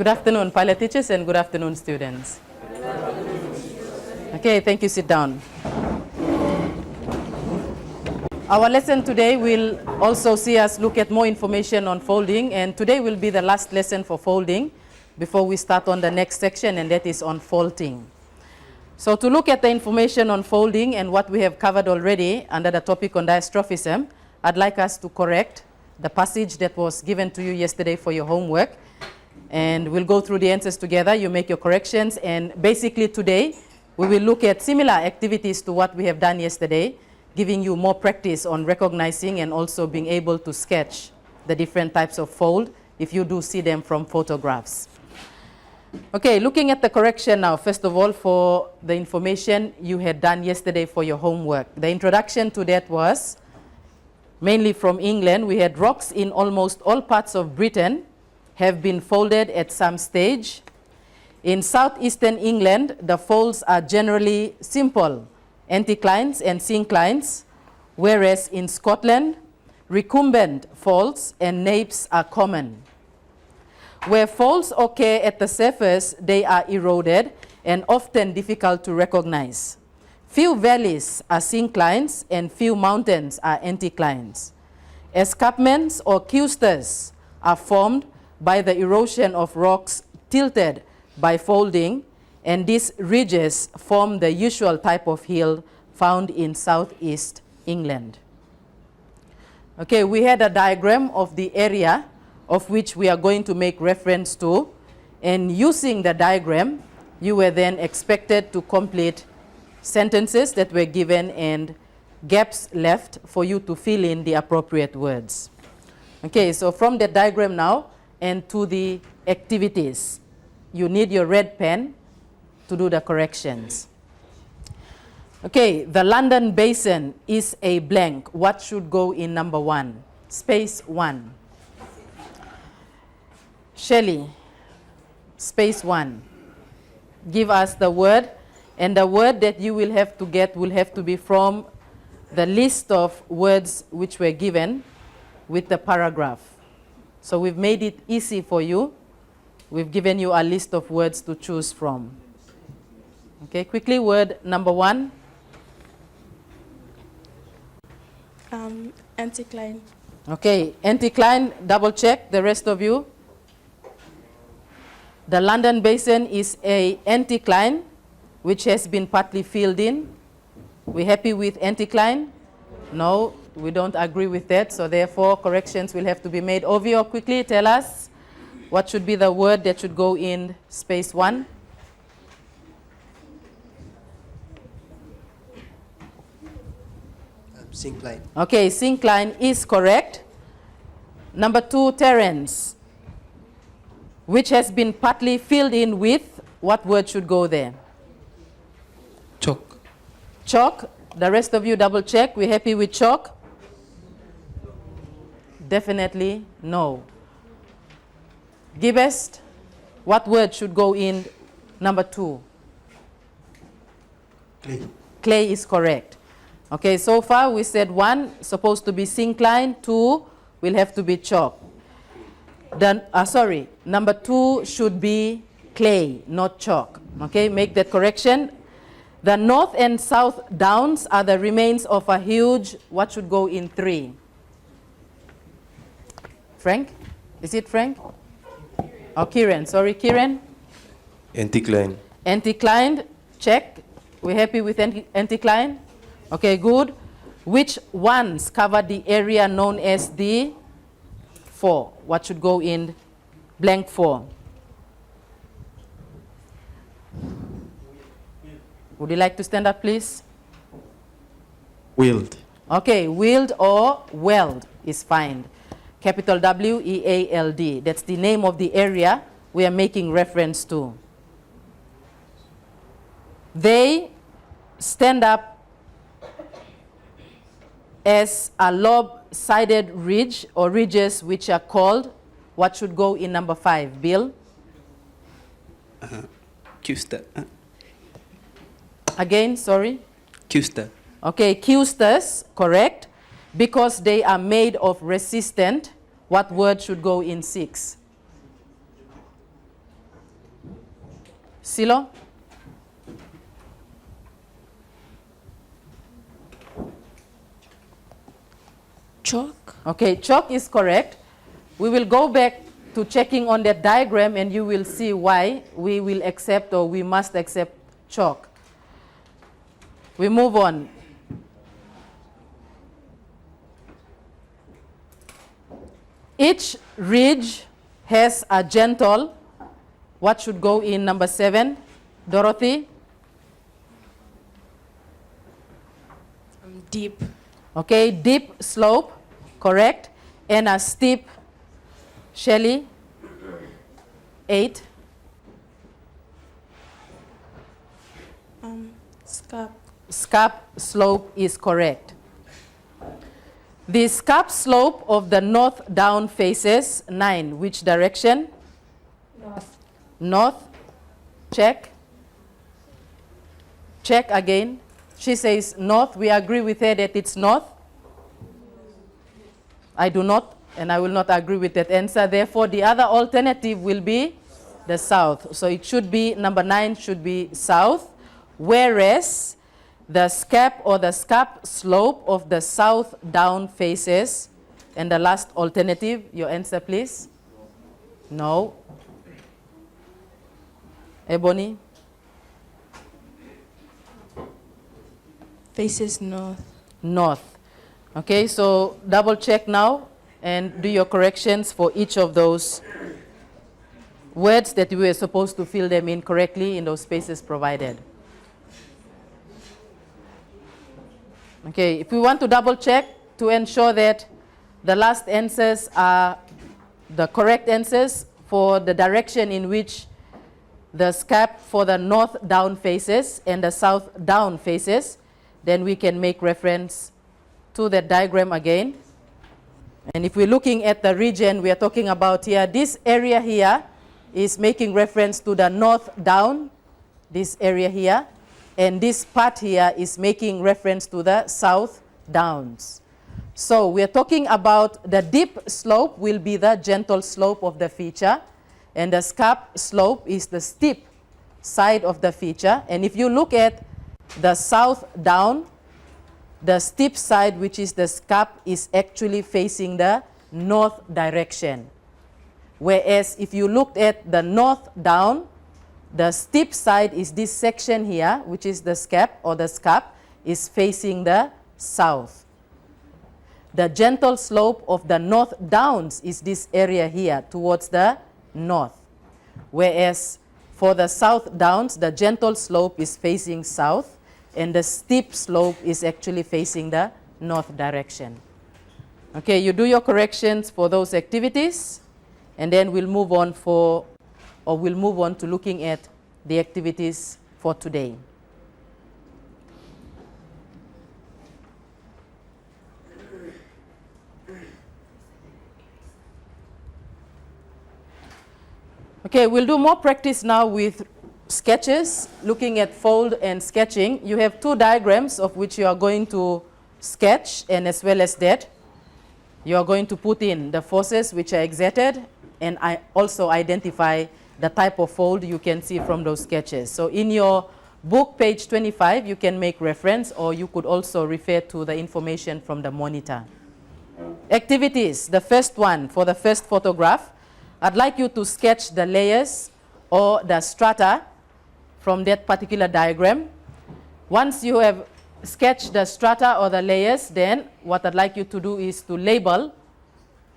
Good afternoon, pilot teachers, and good afternoon, students. Okay, thank you. Sit down. Our lesson today will also see us look at more information on folding, and today will be the last lesson for folding before we start on the next section, and that is on faulting. So to look at the information on folding and what we have covered already under the topic on diastrophism, I'd like us to correct the passage that was given to you yesterday for your homework. And we'll go through the answers together. You make your corrections. And basically today, we will look at similar activities to what we have done yesterday, giving you more practice on recognizing and also being able to sketch the different types of fold if you do see them from photographs. Okay, looking at the correction now, first of all, for the information you had done yesterday for your homework. The introduction to that was mainly from England. We had rocks in almost all parts of Britain have been folded at some stage. In southeastern England, the folds are generally simple anticlines and synclines, whereas in Scotland, recumbent folds and napes are common. Where folds occur at the surface, they are eroded and often difficult to recognize. Few valleys are synclines and few mountains are anticlines. Escarpments or clustes are formed by the erosion of rocks tilted by folding, and these ridges form the usual type of hill found in southeast England. Okay, we had a diagram of the area of which we are going to make reference to, and using the diagram, you were then expected to complete sentences that were given and gaps left for you to fill in the appropriate words. Okay, so from the diagram now and to the activities, you need your red pen to do the corrections. Okay, the London Basin is a blank. What should go in number 1? Space 1. Shelley, space 1. Give us the word, and the word that you will have to get will have to be from the list of words which were given with the paragraph. So we've made it easy for you. We've given you a list of words to choose from. Okay, quickly, word number 1. Anticline. Okay, anticline, double check, the rest of you. The London Basin is a anticline which has been partly filled in. We happy with anticline? No, we don't agree with that, so therefore corrections will have to be made. Ovio, quickly tell us what should be the word that should go in space 1. Syncline. Okay, syncline is correct. Number 2, Terence, which has been partly filled in with, what word should go there? Chalk. Chalk. The rest of you double check. We happy with chalk? Definitely no. Gibbest, what word should go in number 2? Clay. Clay is correct. Okay, so far we said 1 supposed to be syncline, 2 will have to be chalk. Then, number 2 should be clay, not chalk. Okay, make that correction. The North and South Downs are the remains of a huge, what should go in 3? Frank? Is it Frank? Oh, Kieran. Sorry, Kieran? Anticline. Anticlined, check. We're happy with anticline? Okay, good. Which ones cover the area known as the 4? What should go in blank 4? Would you like to stand up, please? Weald. Okay, weald or weld is fine. Capital W-E-A-L-D. That's the name of the area we are making reference to. They stand up as a lobe-sided ridge or ridges which are called, what should go in number 5? Bill? Clustes. Again, sorry? Clustes. Okay, clustes, correct. Because they are made of resistant, what word should go in 6? Silo? Chalk. Okay, chalk is correct. We will go back to checking on that diagram and you will see why we will accept or we must accept chalk. We move on. Each ridge has a gentle. What should go in number 7? Dorothy? Deep. Okay, deep slope, correct. And a steep, Shelley? 8. Scarp. Scarp slope is correct. The scarp slope of the north down faces 9. Which direction? North. North. Check. Check again. She says north. We agree with her that it's north. I do not, and I will not agree with that answer. Therefore, the other alternative will be the south. So it should be, number 9 should be south, whereas the scarp or the scarp slope of the south down faces, and the last alternative, your answer please? No. Ebony? Faces north. North. Okay, so double check now and do your corrections for each of those words that you were supposed to fill them in correctly in those spaces provided. Okay, if we want to double check to ensure that the last answers are the correct answers for the direction in which the scarp for the north down faces and the south down faces, then we can make reference to that diagram again. And if we're looking at the region we are talking about here, this area here is making reference to the north down, this area here, and this part here is making reference to the south downs. So we are talking about the deep slope will be the gentle slope of the feature, and the scarp slope is the steep side of the feature. And if you look at the south down, the steep side, which is the scarp, is actually facing the north direction. Whereas if you looked at the north down, the steep side is this section here, which is the scarp or the scarp, is facing the south. The gentle slope of the north downs is this area here towards the north. Whereas for the south downs, the gentle slope is facing south, and the steep slope is actually facing the north direction. Okay, you do your corrections for those activities, and then we'll move on to looking at the activities for today. Okay, we'll do more practice now with sketches, looking at fold and sketching. You have 2 diagrams of which you are going to sketch, and as well as that, you are going to put in the forces which are exerted, and I also identify the type of fold you can see from those sketches. So in your book, page 25, you can make reference, or you could also refer to the information from the monitor. Activities, the first one, for the first photograph, I'd like you to sketch the layers or the strata from that particular diagram. Once you have sketched the strata or the layers, then what I'd like you to do is to label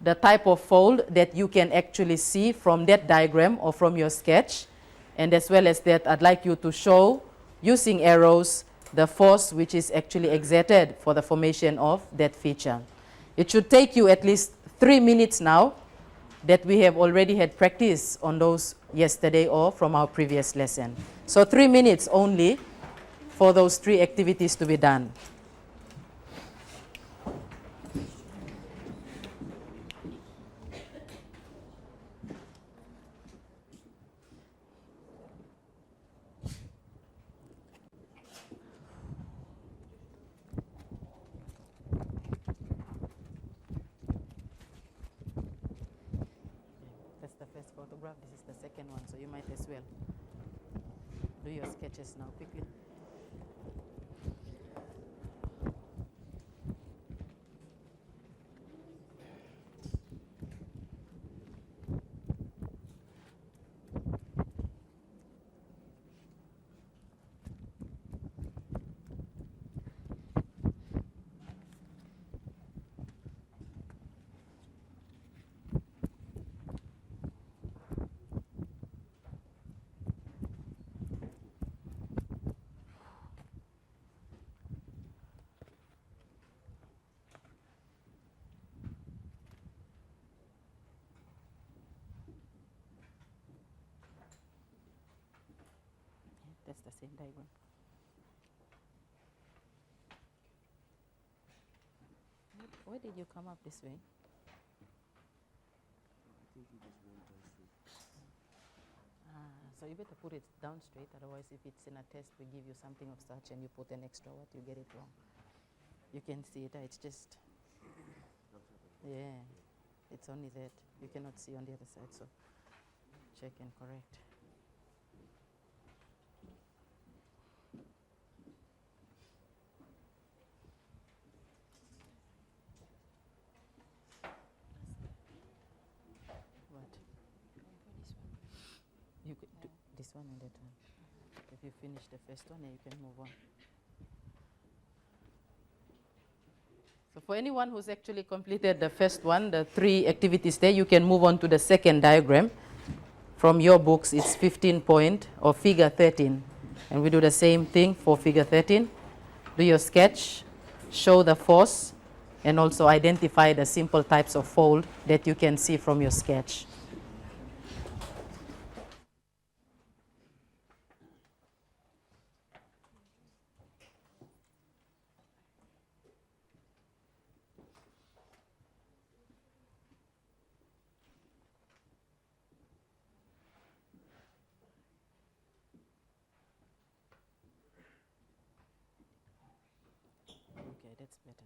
the type of fold that you can actually see from that diagram or from your sketch. And as well as that, I'd like you to show, using arrows, the force which is actually exerted for the formation of that feature. It should take you at least 3 minutes now, that we have already had practice on those yesterday or from our previous lesson. So 3 minutes only for those 3 activities to be done. That's the first photograph. This is the second one, so you might as well do your sketches now quickly. That's the same diagram. Why did you come up this way? So you better put it down straight, otherwise if it's in a test we give you something of such and you put an extra what, you get it wrong. You can see it, it's just, yeah, it's only that. You cannot see on the other side, so check and correct. What? You could do this one and that one. If you finish the first one, then you can move on. So for anyone who's actually completed the first one, the 3 activities there, you can move on to the second diagram. From your books, it's 15 point or figure 13. And we do the same thing for figure 13. Do your sketch, show the force, and also identify the simple types of fold that you can see from your sketch. Okay, that's better.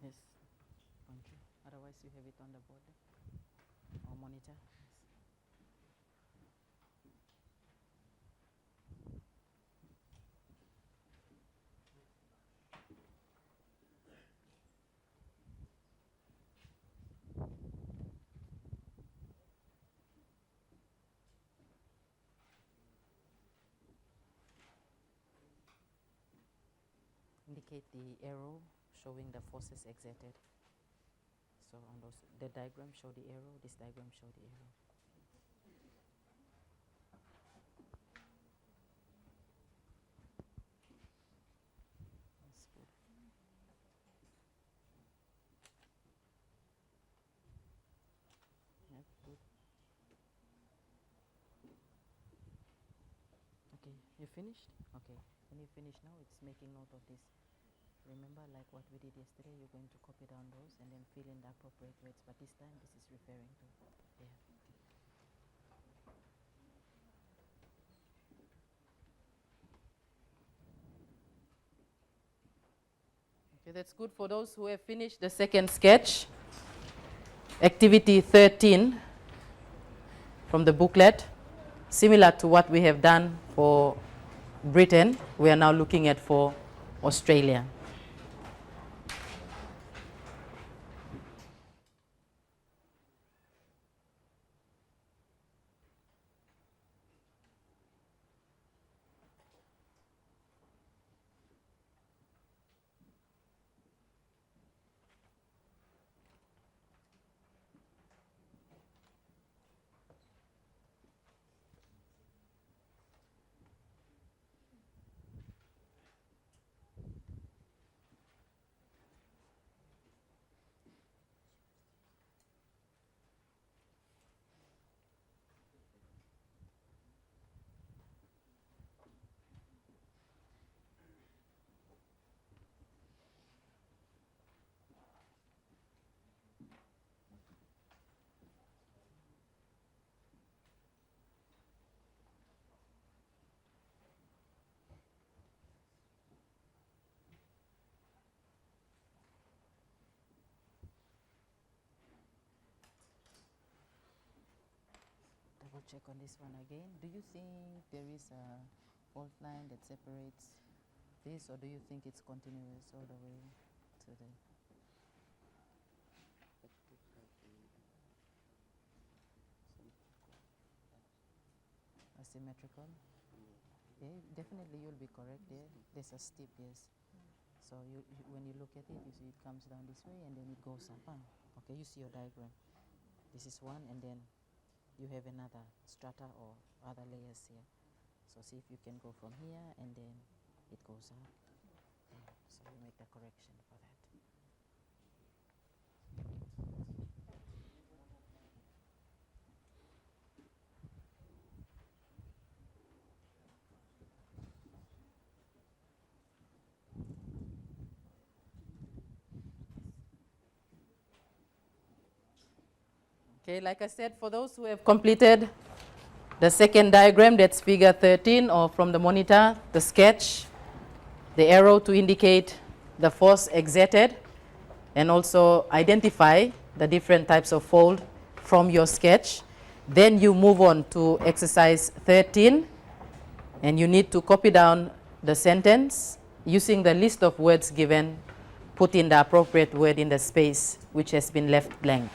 Yes, thank you. Otherwise you have it on the board or monitor. Yes. Indicate the arrow showing the forces exerted. So on those, the diagram show the arrow, this diagram show the arrow. That's good. Yep, good. Okay, you finished? Okay, when you finish now, it's making note of this. Remember, like what we did yesterday, you're going to copy down those and then fill in the appropriate words, but this time this is referring to, yeah. Okay, that's good for those who have finished the second sketch. Activity 13 from the booklet, similar to what we have done for Britain, we are now looking at for Australia. check on this one again. Do you think there is a fault line that separates this, or do you think it's continuous all the way to the... Asymmetrical? Yeah, definitely you'll be correct there. There's a steep, yes. So when you look at it, you see it comes down this way and then it goes up. Okay, you see your diagram. This is one, and then you have another strata or other layers here. So see if you can go from here and then it goes up. So you make the correction for that. Okay, like I said, for those who have completed the second diagram, that's figure 13, or from the monitor, the sketch, the arrow to indicate the force exerted, and also identify the different types of fold from your sketch. Then you move on to exercise 13, and you need to copy down the sentence using the list of words given, put in the appropriate word in the space which has been left blank.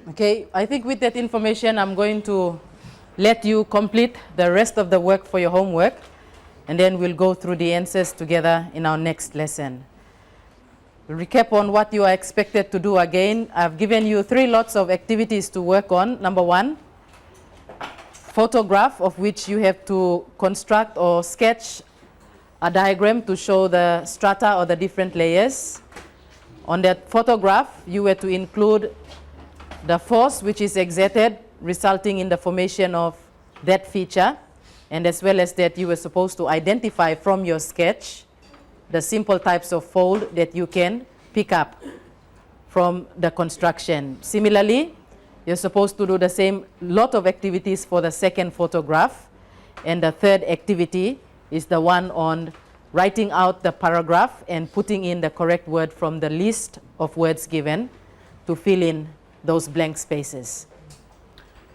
Okay, I think with that information, I'm going to let you complete the rest of the work for your homework, and then we'll go through the answers together in our next lesson. Recap on what you are expected to do again. I've given you 3 lots of activities to work on. Number 1, photograph, of which you have to construct or sketch a diagram to show the strata or the different layers. On that photograph, you were to include the force which is exerted, resulting in the formation of that feature, and as well as that you were supposed to identify from your sketch the simple types of fold that you can pick up from the construction. Similarly, you're supposed to do the same lot of activities for the second photograph, and the third activity is the one on writing out the paragraph and putting in the correct word from the list of words given to fill in those blank spaces.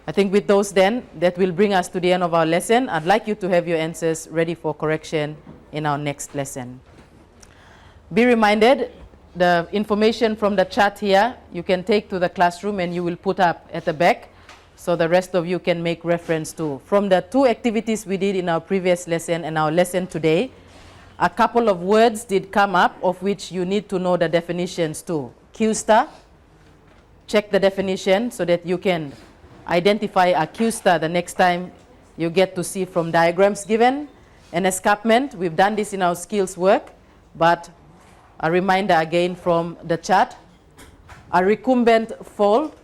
I think with those then, that will bring us to the end of our lesson. I'd like you to have your answers ready for correction in our next lesson. Be reminded, the information from the chart here, you can take to the classroom and you will put up at the back, so the rest of you can make reference to. From the 2 activities we did in our previous lesson and our lesson today, a couple of words did come up of which you need to know the definitions too. Q star, check the definition so that you can identify a Q star the next time you get to see from diagrams given. An escarpment, we've done this in our skills work, but a reminder again from the chart. A recumbent fold,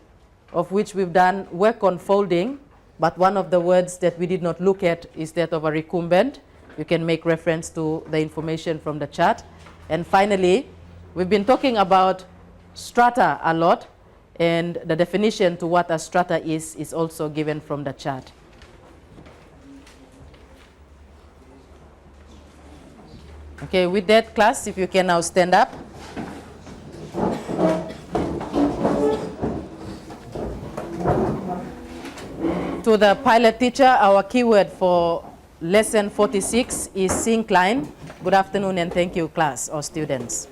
of which we've done work on folding, but one of the words that we did not look at is that of a recumbent. You can make reference to the information from the chart. And finally, we've been talking about strata a lot, and the definition to what a strata is also given from the chart. Okay, with that, class, if you can now stand up. To the pilot teacher, our keyword for lesson 46 is syncline. Good afternoon and thank you, class or students.